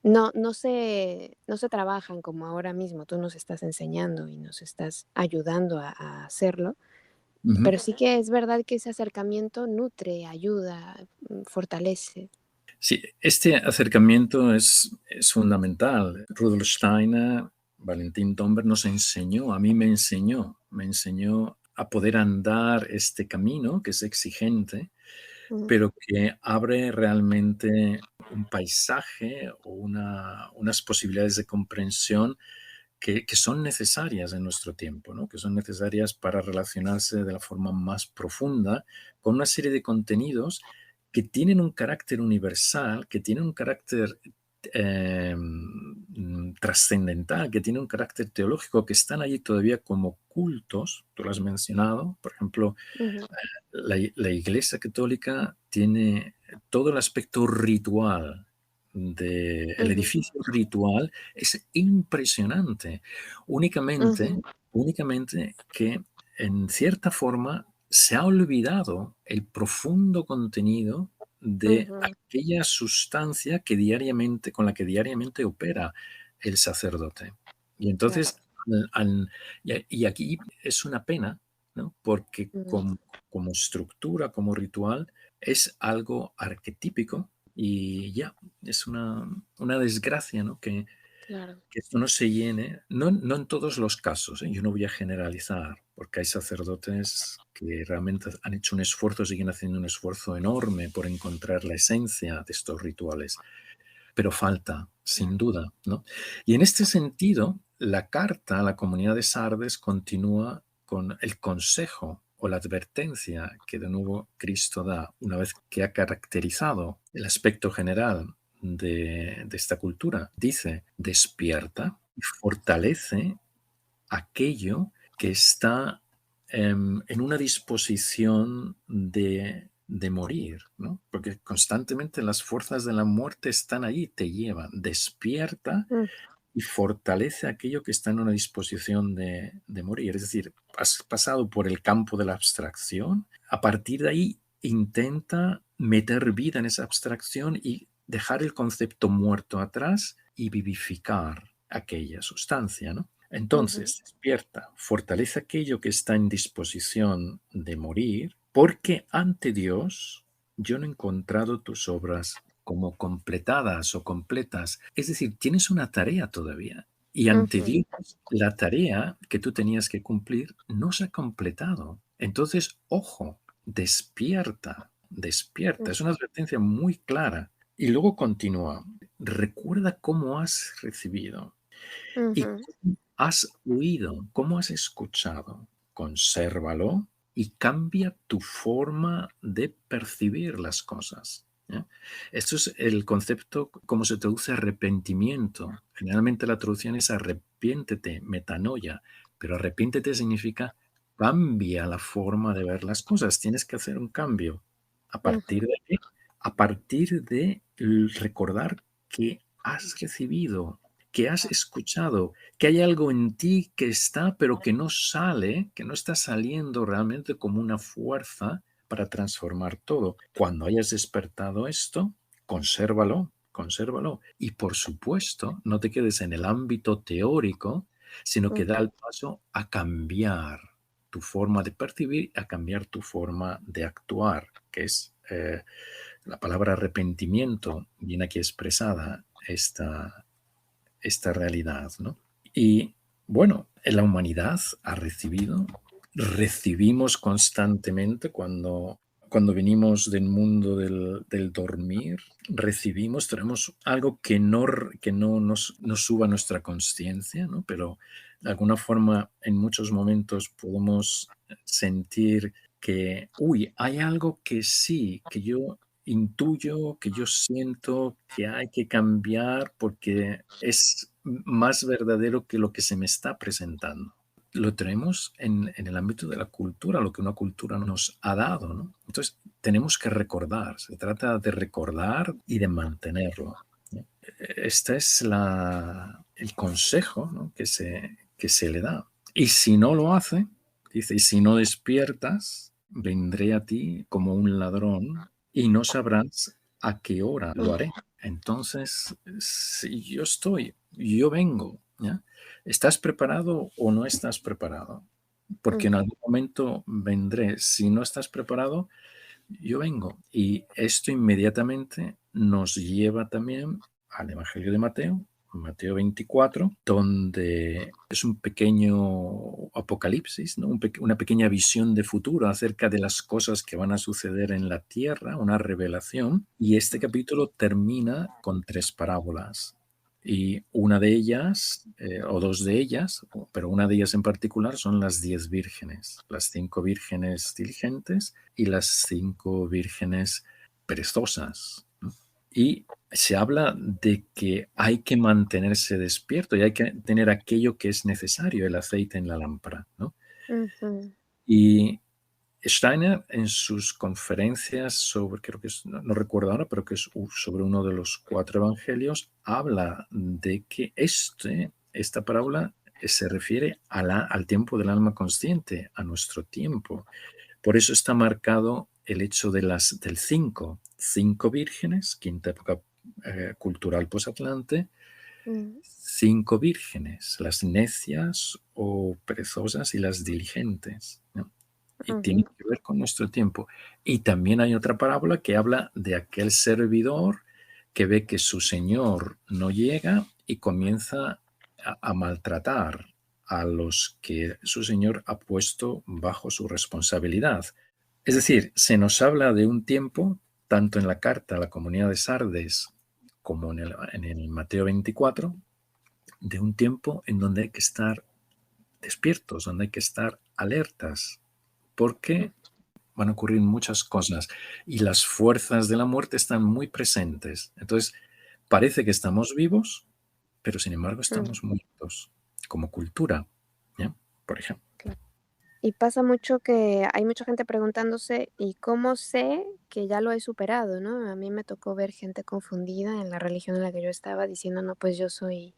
No se trabajan como ahora mismo, tú nos estás enseñando y nos estás ayudando a hacerlo, ujú. pero sí que es verdad que ese acercamiento nutre, ayuda, fortalece. Sí, este acercamiento es fundamental. Rudolf Steiner, Valentín Tomber nos enseñó, a mí me enseñó a poder andar este camino que es exigente, Ujú, pero que abre realmente un paisaje o unas posibilidades de comprensión que son necesarias en nuestro tiempo, ¿no? Que son necesarias para relacionarse de la forma más profunda con una serie de contenidos que tienen un carácter universal, que tienen un carácter trascendental, que tienen un carácter teológico, que están allí todavía como cultos, tú lo has mencionado, por ejemplo, ujú, la Iglesia Católica tiene todo el aspecto ritual el ujú, edificio ritual es impresionante. Únicamente, ujú, únicamente que en cierta forma se ha olvidado el profundo contenido de ujú, aquella sustancia que diariamente, con la que diariamente opera el sacerdote. Y claro. entonces, y aquí es una pena, ¿no? Porque Ujú, como estructura, como ritual, es algo arquetípico y ya, es una desgracia, ¿no? claro. Que esto no se llene, no en todos los casos, ¿eh? Yo no voy a generalizar, porque hay sacerdotes que realmente han hecho un esfuerzo, siguen haciendo un esfuerzo enorme por encontrar la esencia de estos rituales, pero falta, sin Claro. duda, ¿no? Y en este sentido, la carta a la comunidad de Sardes continúa con el consejo o la advertencia que de nuevo Cristo da una vez que ha caracterizado el aspecto general de esta cultura. Dice, despierta y fortalece aquello que está en una disposición de de morir, ¿no? Porque constantemente las fuerzas de la muerte están ahí, te llevan. Despierta mm, y fortalece aquello que está en una disposición de morir. Es decir, has pasado por el campo de la abstracción, a partir de ahí intenta meter vida en esa abstracción y dejar el concepto muerto atrás y vivificar aquella sustancia, ¿no? ujú, Entonces, despierta, fortalece aquello que está en disposición de morir, porque ante Dios yo no he encontrado tus obras como completadas o completas. Es decir, tienes una tarea todavía. Y ante ujú, Dios, la tarea que tú tenías que cumplir no se ha completado. Entonces, ojo, despierta, despierta. Es una advertencia muy clara. Y luego continúa. Recuerda cómo has recibido y ujú, cómo has oído, cómo has escuchado. Consérvalo y cambia tu forma de percibir las cosas. ¿Ya? Esto es el concepto, como se traduce arrepentimiento. Generalmente la traducción es arrepiéntete, metanoia, pero arrepiéntete significa cambia la forma de ver las cosas. Tienes que hacer un cambio. ¿A partir ujú, de qué? A partir de recordar que has recibido, que has escuchado, que hay algo en ti que está, pero que no sale, que no está saliendo realmente como una fuerza para transformar todo. Cuando hayas despertado esto, consérvalo, consérvalo. Y por supuesto, no te quedes en el ámbito teórico, sino que da ujú, el paso a cambiar tu forma de percibir, a cambiar tu forma de actuar, que es la palabra arrepentimiento, viene aquí expresada esta realidad, ¿no? Y bueno, la humanidad ha recibido, recibimos constantemente cuando venimos del mundo del dormir, recibimos, tenemos algo que no nos suba a nuestra conciencia, ¿no? Pero de alguna forma en muchos momentos podemos sentir que, uy, hay algo que sí, que yo intuyo, que yo siento que hay que cambiar porque es más verdadero que lo que se me está presentando. Lo tenemos en el ámbito de la cultura, lo que una cultura nos ha dado, ¿no? Entonces, tenemos que recordar, se trata de recordar y de mantenerlo, ¿no? Este es el consejo, ¿no? que se le da. Y si no lo hace, dice, y si no despiertas, vendré a ti como un ladrón y no sabrás a qué hora lo haré. Entonces, si yo vengo, ¿ya? ¿Estás preparado o no estás preparado? Porque en ujú, algún momento vendré. Si no estás preparado, yo vengo. Y esto inmediatamente nos lleva también al Evangelio de Mateo, Mateo 24, donde es un pequeño apocalipsis, ¿no? Una pequeña visión de futuro acerca de las cosas que van a suceder en la tierra, una revelación. Y este capítulo termina con tres parábolas. Y una de ellas, o dos de ellas, pero una de ellas en particular son las 10 vírgenes, las 5 vírgenes diligentes y las 5 vírgenes perezosas, ¿no? Y se habla de que hay que mantenerse despierto y hay que tener aquello que es necesario, el aceite en la lámpara, ¿no? ujú, Y Steiner en sus conferencias sobre, creo que es, no recuerdo ahora, pero que es sobre uno de los cuatro evangelios, habla de que esta parábola se refiere al tiempo del alma consciente, a nuestro tiempo. Por eso está marcado el hecho del cinco vírgenes, quinta época cultural posatlante, ujú, 5 vírgenes, las necias o perezosas y las diligentes, ¿no? Y tiene ujú, que ver con nuestro tiempo. Y también hay otra parábola que habla de aquel servidor que ve que su señor no llega y comienza a maltratar a los que su señor ha puesto bajo su responsabilidad. Es decir, se nos habla de un tiempo, tanto en la carta a la comunidad de Sardes como en el Mateo 24, de un tiempo en donde hay que estar despiertos, donde hay que estar alertas, porque van a ocurrir muchas cosas y las fuerzas de la muerte están muy presentes. Entonces, parece que estamos vivos, pero sin embargo ujú, estamos muertos como cultura, ¿ya? Por ejemplo. claro. Y pasa mucho que hay mucha gente preguntándose, ¿y cómo sé que ya lo he superado?, ¿no? A mí me tocó ver gente confundida en la religión en la que yo estaba diciendo: "No, pues yo soy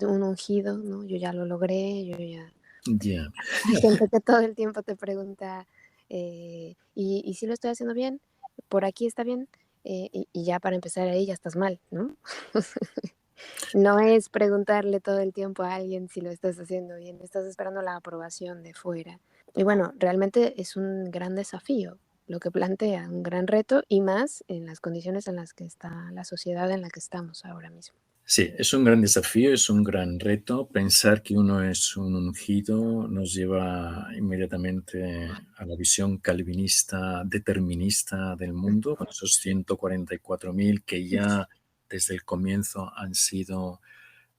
un ungido, ¿no? Yo ya lo logré, yo ya". Ya. Hay gente que todo el tiempo te pregunta, ¿y si lo estoy haciendo bien? ¿Por aquí está bien? Y ya para empezar ahí ya estás mal, ¿no? No es preguntarle todo el tiempo a alguien si lo estás haciendo bien, estás esperando la aprobación de fuera. Y bueno, realmente es un gran desafío lo que plantea, un gran reto y más en las condiciones en las que está la sociedad en la que estamos ahora mismo. Sí, es un gran desafío, es un gran reto. Pensar que uno es un ungido nos lleva inmediatamente a la visión calvinista, determinista del mundo, con esos 144.000 que ya desde el comienzo han sido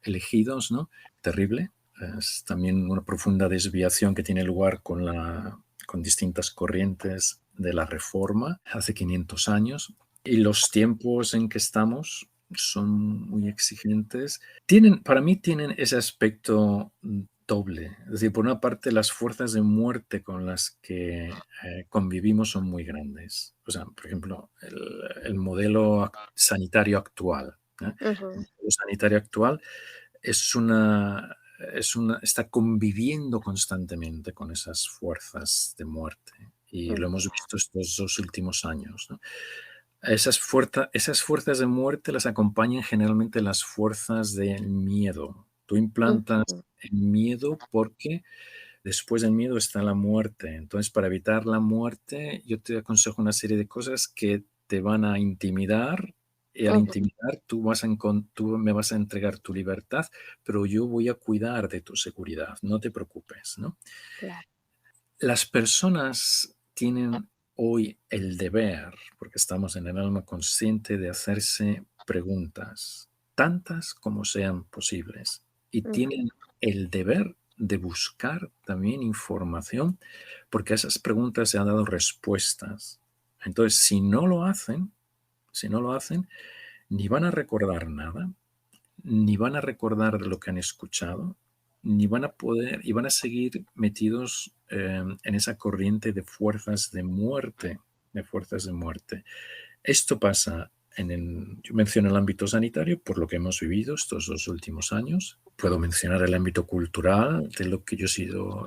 elegidos, ¿no? Terrible. Es también una profunda desviación que tiene lugar con distintas corrientes de la Reforma hace 500 años. Y los tiempos en que estamos son muy exigentes. Para mí tienen ese aspecto doble. Es decir, por una parte, las fuerzas de muerte con las que convivimos son muy grandes. O sea, por ejemplo, el modelo sanitario actual. ¿Eh? El Ujú, modelo sanitario actual está conviviendo constantemente con esas fuerzas de muerte. Y lo hemos ujú, visto estos 2 últimos años, ¿no? Esas fuerzas de muerte las acompañan generalmente las fuerzas del miedo. Tú implantas ujú, el miedo porque después del miedo está la muerte. Entonces, para evitar la muerte, yo te aconsejo una serie de cosas que te van a intimidar y al ujú, intimidar tú me vas a entregar tu libertad, pero yo voy a cuidar de tu seguridad, no te preocupes, ¿no? claro. Las personas tienen hoy el deber, porque estamos en el alma consciente, de hacerse preguntas, tantas como sean posibles, y Ujú, tienen el deber de buscar también información, porque a esas preguntas se han dado respuestas. Entonces, si no lo hacen, ni van a recordar nada, ni van a recordar lo que han escuchado, ni van a poder, y van a seguir metidos en esa corriente de fuerzas de muerte. Esto pasa yo menciono el ámbito sanitario por lo que hemos vivido estos 2 últimos años. Puedo mencionar el ámbito cultural, de lo que yo he sido.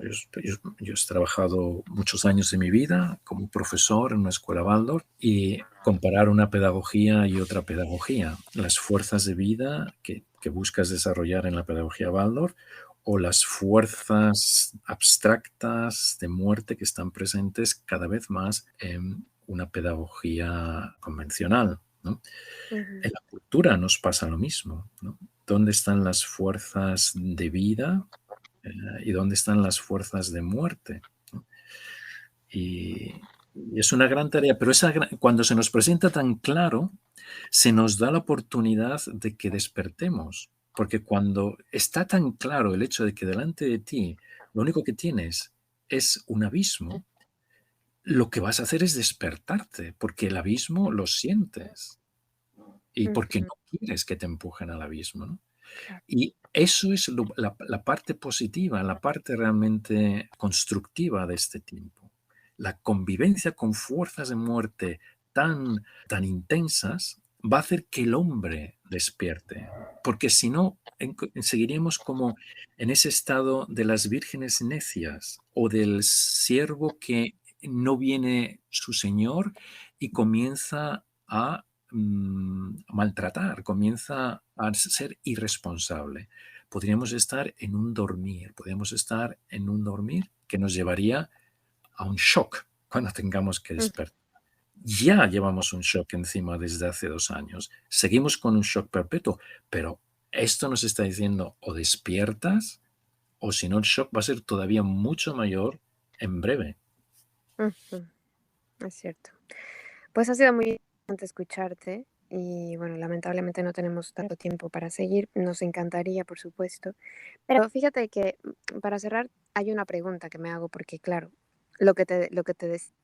Yo he trabajado muchos años de mi vida como profesor en una escuela Waldorf y comparar una pedagogía y otra pedagogía. Las fuerzas de vida que buscas desarrollar en la pedagogía Waldorf o las fuerzas abstractas de muerte que están presentes cada vez más en una pedagogía convencional, ¿no? ujú, En la cultura nos pasa lo mismo, ¿no? ¿Dónde están las fuerzas de vida y dónde están las fuerzas de muerte? ¿No? Y es una gran tarea, pero cuando se nos presenta tan claro, se nos da la oportunidad de que despertemos, porque cuando está tan claro el hecho de que delante de ti lo único que tienes es un abismo, lo que vas a hacer es despertarte, porque el abismo lo sientes y porque no ujú, quieres que te empujen al abismo, ¿no? claro. Y eso es la parte positiva, la parte realmente constructiva de este tiempo. La convivencia con fuerzas de muerte tan intensas va a hacer que el hombre despierte, porque si no, seguiríamos como en ese estado de las vírgenes necias o del siervo que no viene su señor y comienza a maltratar, comienza a ser irresponsable. Podríamos estar en un dormir que nos llevaría a un shock cuando tengamos que Ujú. despertar. Ya llevamos un shock encima desde hace 2 años. Seguimos con un shock perpetuo, pero esto nos está diciendo o despiertas o si no el shock va a ser todavía mucho mayor en breve. Ujú, es cierto. Pues ha sido muy interesante escucharte y bueno, lamentablemente no tenemos tanto tiempo para seguir. Nos encantaría, por supuesto. Pero fíjate que para cerrar hay una pregunta que me hago porque claro, lo que te decía,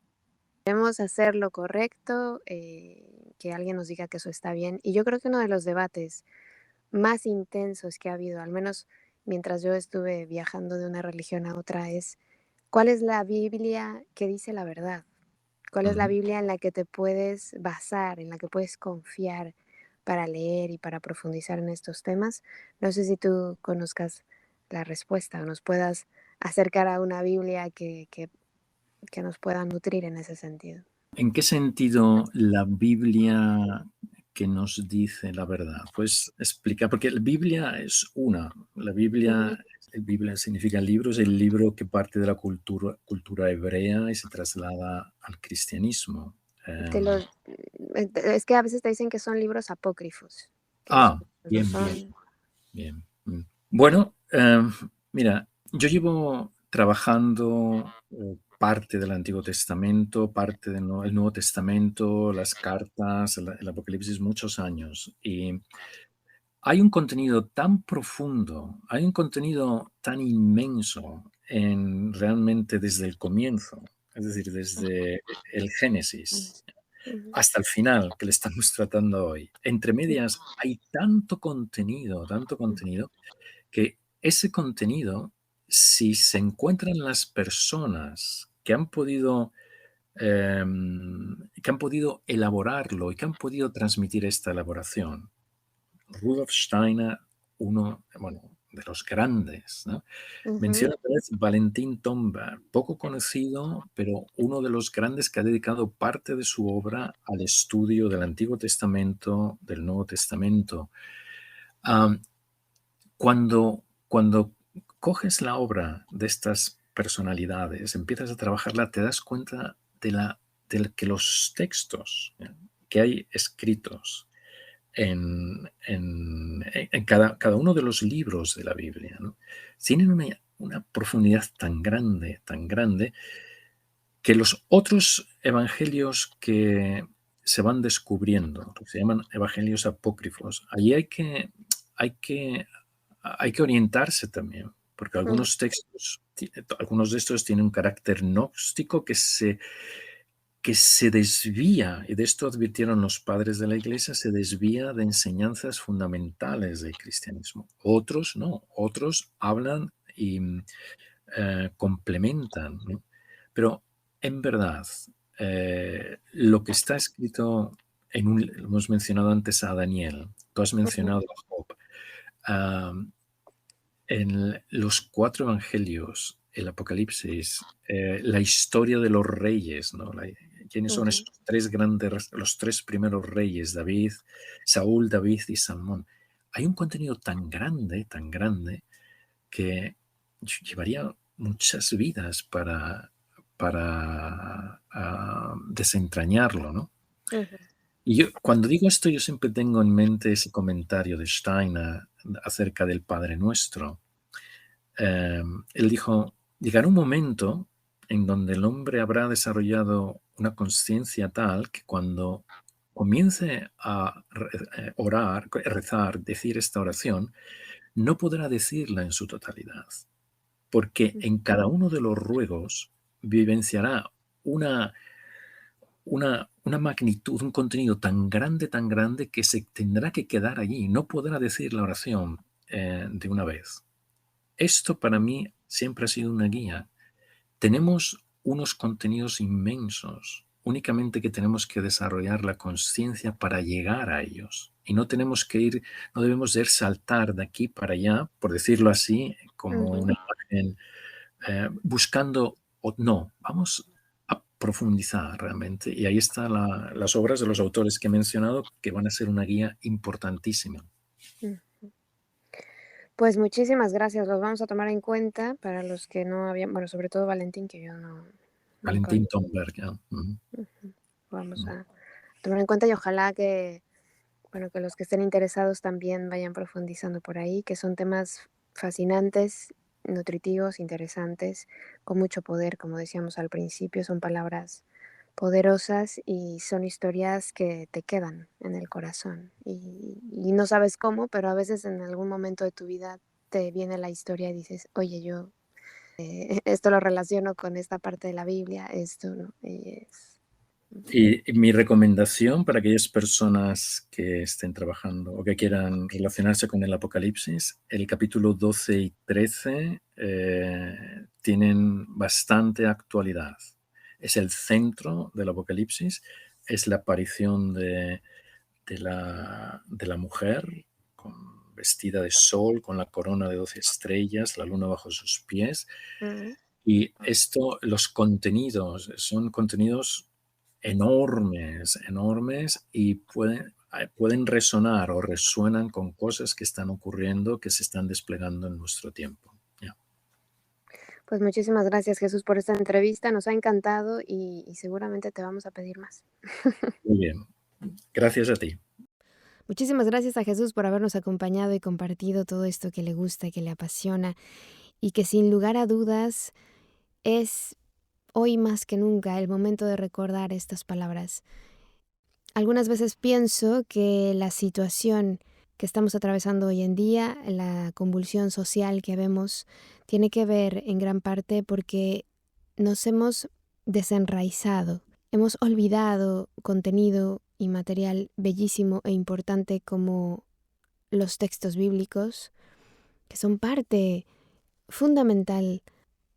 debemos hacer lo correcto, que alguien nos diga que eso está bien. Y yo creo que uno de los debates más intensos que ha habido, al menos mientras yo estuve viajando de una religión a otra, es ¿Cuál es la Biblia que dice la verdad? ¿Cuál es la Ujú. Biblia en la que te puedes basar, en la que puedes confiar para leer y para profundizar en estos temas? No sé si tú conozcas la respuesta o nos puedas acercar a una Biblia que nos pueda nutrir en ese sentido. ¿En qué sentido la Biblia que nos dice la verdad? Pues explicar, porque la Biblia es una. Ujú. El Biblia significa libro, es el libro que parte de la cultura hebrea y se traslada al cristianismo. Te Em, los es que a veces te dicen que son libros apócrifos, que son no bien, bien, son bien. Bueno, mira, yo llevo trabajando parte del Antiguo Testamento, parte del el Nuevo Testamento, las cartas, el Apocalipsis, muchos años. Y hay un contenido tan profundo, hay un contenido tan inmenso en realmente desde el comienzo, es decir, desde el Génesis ujú, hasta el final que le estamos tratando hoy. Entre medias hay tanto contenido, que ese contenido, si se encuentran las personas que han podido elaborarlo y que han podido transmitir esta elaboración, Rudolf Steiner, uno, bueno, de los grandes, ¿no? ujú, Menciona otra vez Valentín Tomba, poco conocido, pero uno de los grandes que ha dedicado parte de su obra al estudio del Antiguo Testamento, del Nuevo Testamento. Am, cuando coges la obra de estas personalidades, empiezas a trabajarla, te das cuenta de que los textos, que hay escritos en cada uno de los libros de la Biblia, ¿no? Tienen una profundidad tan grande, que los otros evangelios que se van descubriendo, que se llaman evangelios apócrifos, allí hay que, hay que orientarse también, porque ujú, algunos textos, algunos de estos tienen un carácter gnóstico que se desvía, y de esto advirtieron los padres de la iglesia, se desvía de enseñanzas fundamentales del cristianismo. Otros no, otros hablan y complementan, ¿no? Pero en verdad, lo que está escrito hemos mencionado antes a Daniel, tú has ujú, mencionado a Job, ah, en los cuatro evangelios, el Apocalipsis, la historia de los reyes, ¿no? ¿Quiénes son ujú, esos tres grandes, los tres primeros reyes? David, Saúl, David y Salmón. Hay un contenido tan grande, que llevaría muchas vidas para desentrañarlo, ¿no? ujú, Y yo, cuando digo esto, yo siempre tengo en mente ese comentario de Steiner acerca del Padre Nuestro. Él dijo, llegará un momento en donde el hombre habrá desarrollado una conciencia tal que cuando comience a orar, rezar, decir esta oración, no podrá decirla en su totalidad, porque en cada uno de los ruegos vivenciará una, una magnitud, un contenido tan grande que se tendrá que quedar allí, no podrá decir la oración de una vez. Esto para mí siempre ha sido una guía. Tenemos unos contenidos inmensos, únicamente que tenemos que desarrollar la conciencia para llegar a ellos. Y no tenemos que ir, no debemos de saltar de aquí para allá, por decirlo así, como ujú. una imagen, buscando, no, vamos a profundizar realmente. Y ahí están las obras de los autores que he mencionado, que van a ser una guía importantísima. Mm. Pues muchísimas gracias, los vamos a tomar en cuenta para los que no habían, bueno, sobre todo Valentín, que yo no, nunca, Valentín Tomberg, ya. Ujú, ujú, vamos ujú. a tomar en cuenta y ojalá que, bueno, que los que estén interesados también vayan profundizando por ahí, que son temas fascinantes, nutritivos, interesantes, con mucho poder, como decíamos al principio, son palabras poderosas y son historias que te quedan en el corazón y no sabes cómo, pero a veces en algún momento de tu vida te viene la historia y dices, oye, yo esto lo relaciono con esta parte de la Biblia, esto, ¿no? Y es... Y mi recomendación para aquellas personas que estén trabajando o que quieran relacionarse con el Apocalipsis, el capítulo 12 y 13 tienen bastante actualidad. Es el centro del Apocalipsis, es la aparición de la mujer vestida de sol, con la corona de 12 estrellas, la luna bajo sus pies. Y los contenidos son contenidos enormes, enormes, y pueden resonar o resuenan con cosas que están ocurriendo, que se están desplegando en nuestro tiempo. Pues muchísimas gracias, Jesús, por esta entrevista. Nos ha encantado y seguramente te vamos a pedir más. Muy bien. Gracias a ti. Muchísimas gracias a Jesús por habernos acompañado y compartido todo esto que le gusta, que le apasiona y que sin lugar a dudas es hoy más que nunca el momento de recordar estas palabras. Algunas veces pienso que la situación que estamos atravesando hoy en día, la convulsión social que vemos, tiene que ver en gran parte porque nos hemos desenraizado, hemos olvidado contenido y material bellísimo e importante como los textos bíblicos, que son parte fundamental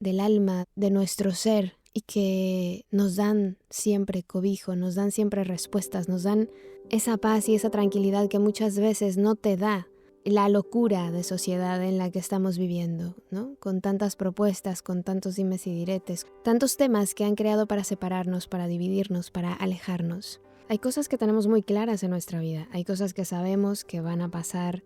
del alma de nuestro ser y que nos dan siempre cobijo, nos dan siempre respuestas, nos dan esa paz y esa tranquilidad que muchas veces no te da la locura de sociedad en la que estamos viviendo, ¿no? Con tantas propuestas, con tantos dimes y diretes, tantos temas que han creado para separarnos, para dividirnos, para alejarnos. Hay cosas que tenemos muy claras en nuestra vida, hay cosas que sabemos que van a pasar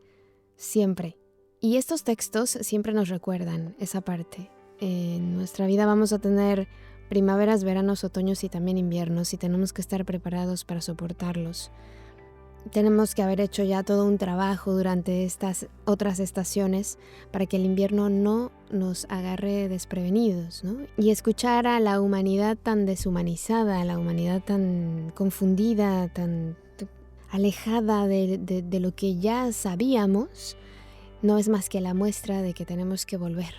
siempre. Y estos textos siempre nos recuerdan esa parte. En nuestra vida vamos a tener primaveras, veranos, otoños y también inviernos, y tenemos que estar preparados para soportarlos. Tenemos que haber hecho ya todo un trabajo durante estas otras estaciones para que el invierno no nos agarre desprevenidos, ¿no? Y escuchar a la humanidad tan deshumanizada, a la humanidad tan confundida, tan alejada de lo que ya sabíamos, no es más que la muestra de que tenemos que volver.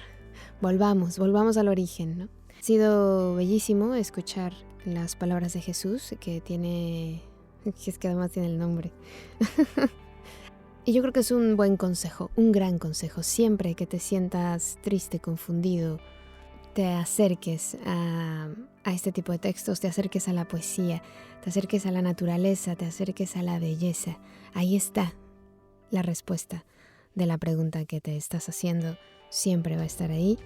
Volvamos al origen, ¿no? Ha sido bellísimo escuchar las palabras de Jesús, que es que además tiene el nombre. Y yo creo que es un buen consejo, un gran consejo. Siempre que te sientas triste, confundido, te acerques a este tipo de textos, te acerques a la poesía, te acerques a la naturaleza, te acerques a la belleza. Ahí está la respuesta de la pregunta que te estás haciendo. Siempre va a estar ahí,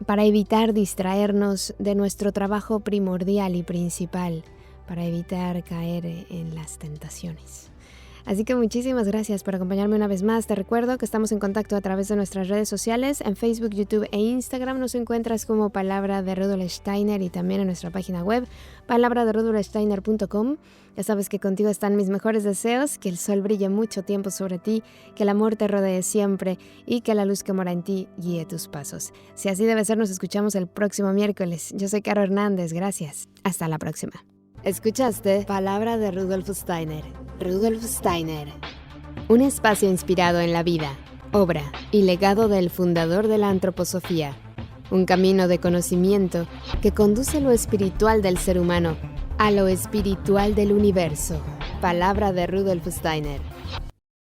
para evitar distraernos de nuestro trabajo primordial y principal, para evitar caer en las tentaciones. Así que muchísimas gracias por acompañarme una vez más. Te recuerdo que estamos en contacto a través de nuestras redes sociales. En Facebook, YouTube e Instagram nos encuentras como Palabra de Rudolf Steiner, y también en nuestra página web, palabraderudolfsteiner.com. Ya sabes que contigo están mis mejores deseos, que el sol brille mucho tiempo sobre ti, que el amor te rodee siempre y que la luz que mora en ti guíe tus pasos. Si así debe ser, nos escuchamos el próximo miércoles. Yo soy Caro Hernández, gracias. Hasta la próxima. Escuchaste Palabra de Rudolf Steiner. Rudolf Steiner. Un espacio inspirado en la vida, obra y legado del fundador de la antroposofía. Un camino de conocimiento que conduce lo espiritual del ser humano a lo espiritual del universo. Palabra de Rudolf Steiner.